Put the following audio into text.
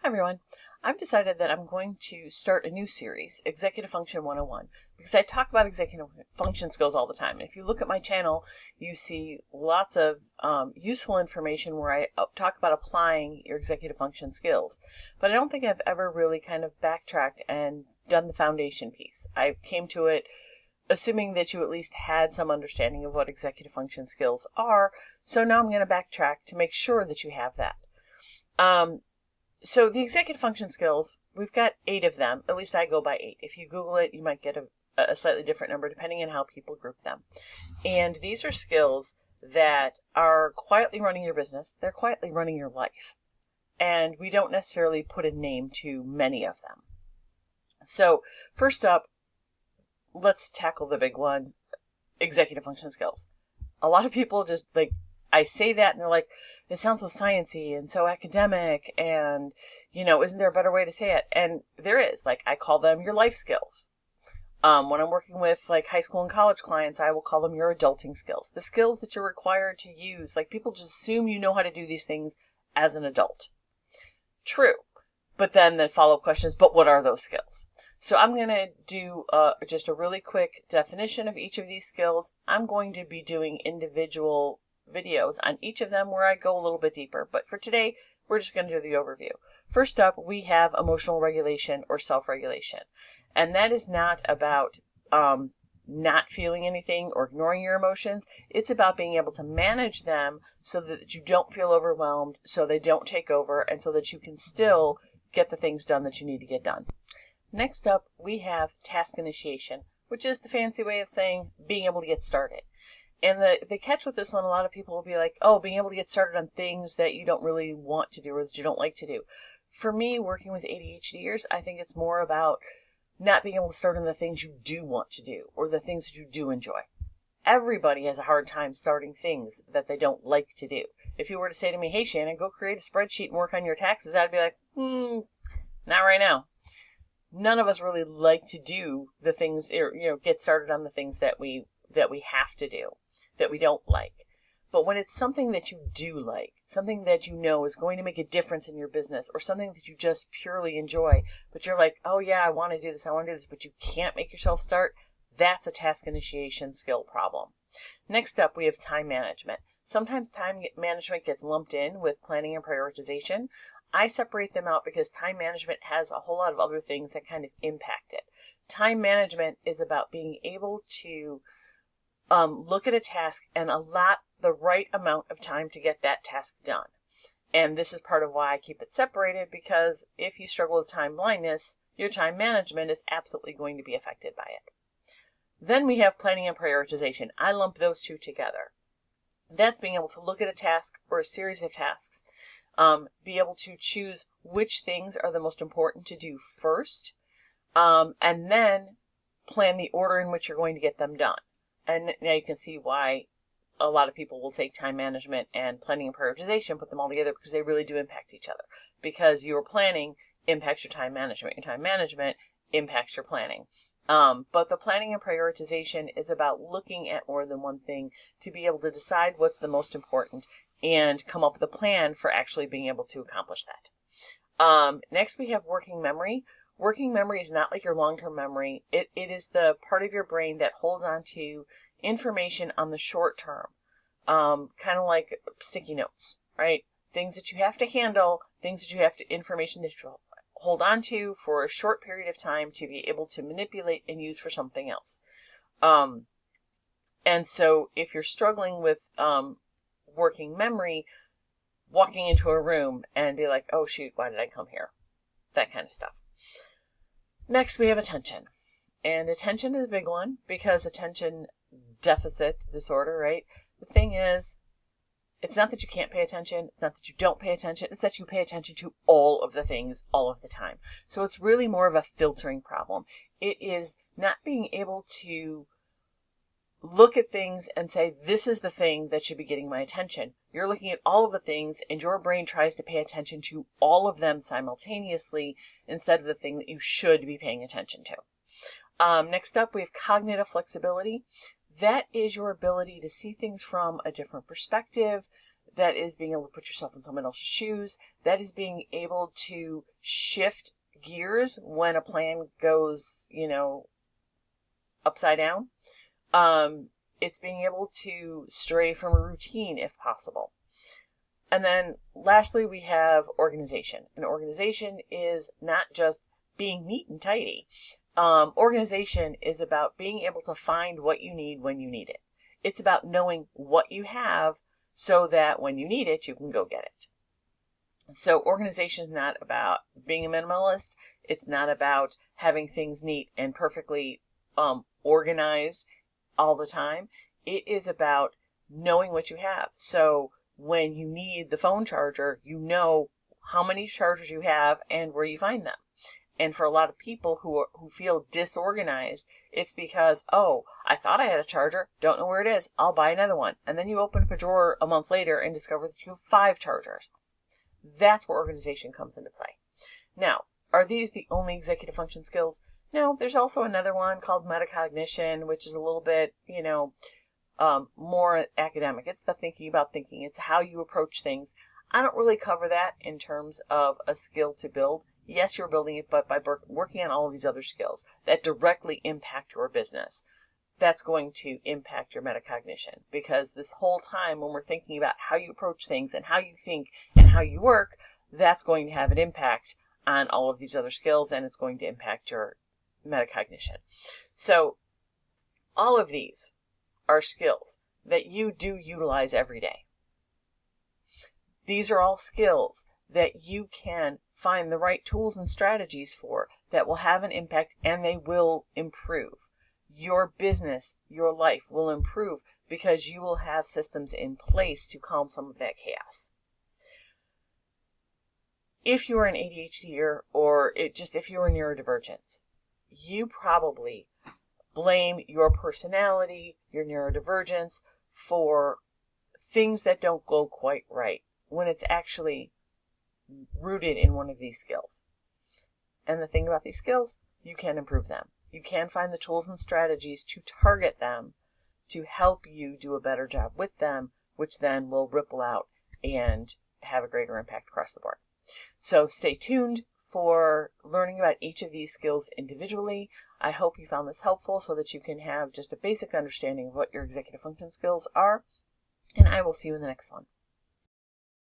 Hi everyone. I've decided that I'm going to start a new series, Executive Function 101, because I talk about executive function skills all the time. And if you look at my channel, you see lots of useful information where I talk about applying your executive function skills. But I don't think I've ever really kind of backtracked and done the foundation piece. I came to it assuming that you at least had some understanding of what executive function skills are. So now I'm going to backtrack to make sure that you have that. So the executive function skills, we've got 8 of them. At least I go by 8. If you Google it, you might get a slightly different number depending on how people group them. And these are skills that are quietly running your business. They're quietly running your life. And we don't necessarily put a name to many of them. So first up, let's tackle the big one, executive function skills. A lot of people just I say that and they're like, it sounds so sciencey and so academic and, isn't there a better way to say it? And there is. I call them your life skills. When I'm working with high school and college clients, I will call them your adulting skills. The skills that you're required to use. People just assume you know how to do these things as an adult. True. But then the follow-up question is, but what are those skills? So I'm going to do just a really quick definition of each of these skills. I'm going to be doing individual videos on each of them where I go a little bit deeper. But for today, we're just going to do the overview. First up, we have emotional regulation or self-regulation. And that is not about not feeling anything or ignoring your emotions. It's about being able to manage them so that you don't feel overwhelmed, so they don't take over, and so that you can still get the things done that you need to get done. Next up, we have task initiation, which is the fancy way of saying being able to get started. And the catch with this one, a lot of people will be like, oh, being able to get started on things that you don't really want to do or that you don't like to do. For me, working with ADHDers, I think it's more about not being able to start on the things you do want to do or the things that you do enjoy. Everybody has a hard time starting things that they don't like to do. If you were to say to me, hey, Shannon, go create a spreadsheet and work on your taxes, I'd be like, not right now. None of us really like to do the things, get started on the things that we have to do, that we don't like. But when it's something that you do like, something that you know is going to make a difference in your business, or something that you just purely enjoy, but you're like, oh yeah, I want to do this, but you can't make yourself start, that's a task initiation skill problem. Next up, we have time management. Sometimes time management gets lumped in with planning and prioritization. I separate them out because time management has a whole lot of other things that kind of impact it. Time management is about being able to look at a task and allot the right amount of time to get that task done. And this is part of why I keep it separated, because if you struggle with time blindness, your time management is absolutely going to be affected by it. Then we have planning and prioritization. I lump those two together. That's being able to look at a task or a series of tasks, be able to choose which things are the most important to do first, and then plan the order in which you're going to get them done. And now you can see why a lot of people will take time management and planning and prioritization, put them all together, because they really do impact each other. Because your planning impacts your time management. Your time management impacts your planning. But the planning and prioritization is about looking at more than one thing to be able to decide what's the most important and come up with a plan for actually being able to accomplish that. Next, we have working memory. Working memory is not like your long-term memory. It is the part of your brain that holds on to information on the short term, kind of like sticky notes, right? Things that you have to handle, information that you hold on to for a short period of time to be able to manipulate and use for something else. And so if you're struggling with working memory, walking into a room and be like, oh shoot, why did I come here? That kind of stuff. Next, we have attention. And attention is a big one because attention deficit disorder, right? The thing is, it's not that you can't pay attention. It's not that you don't pay attention. It's that you pay attention to all of the things all of the time. So it's really more of a filtering problem. It is not being able to look at things and say, this is the thing that should be getting my attention. You're looking at all of the things and your brain tries to pay attention to all of them simultaneously instead of the thing that you should be paying attention to. Next up, we have cognitive flexibility. That is your ability to see things from a different perspective, That is being able to put yourself in someone else's shoes. That is being able to shift gears when a plan goes, upside down. It's being able to stray from a routine if possible. And then lastly, we have organization. And organization is not just being neat and tidy. Organization is about being able to find what you need when you need it. It's about knowing what you have so that when you need it, you can go get it. So organization is not about being a minimalist. It's not about having things neat and perfectly organized all the time. It is about knowing what you have. So when you need the phone charger, you know how many chargers you have and where you find them. And for a lot of people who feel disorganized, it's because, oh, I thought I had a charger, don't know where it is, I'll buy another one. And then you open up a drawer a month later and discover that you have 5 chargers. That's where organization comes into play. Now, are these the only executive function skills? No, there's also another one called metacognition, which is a little bit, more academic. It's the thinking about thinking. It's how you approach things. I don't really cover that in terms of a skill to build. Yes, you're building it, but by working on all of these other skills that directly impact your business, that's going to impact your metacognition. Because this whole time when we're thinking about how you approach things and how you think and how you work, that's going to have an impact on all of these other skills, and it's going to impact your metacognition. So all of these are skills that you do utilize every day. These are all skills that you can find the right tools and strategies for that will have an impact, and they will improve. Your business, your life will improve because you will have systems in place to calm some of that chaos. If you're an ADHDer or if you're neurodivergent, you probably blame your personality, your neurodivergence for things that don't go quite right when it's actually rooted in one of these skills. And the thing about these skills, you can improve them. You can find the tools and strategies to target them to help you do a better job with them, which then will ripple out and have a greater impact across the board. So stay tuned for learning about each of these skills individually. I hope you found this helpful so that you can have just a basic understanding of what your executive function skills are. And I will see you in the next one.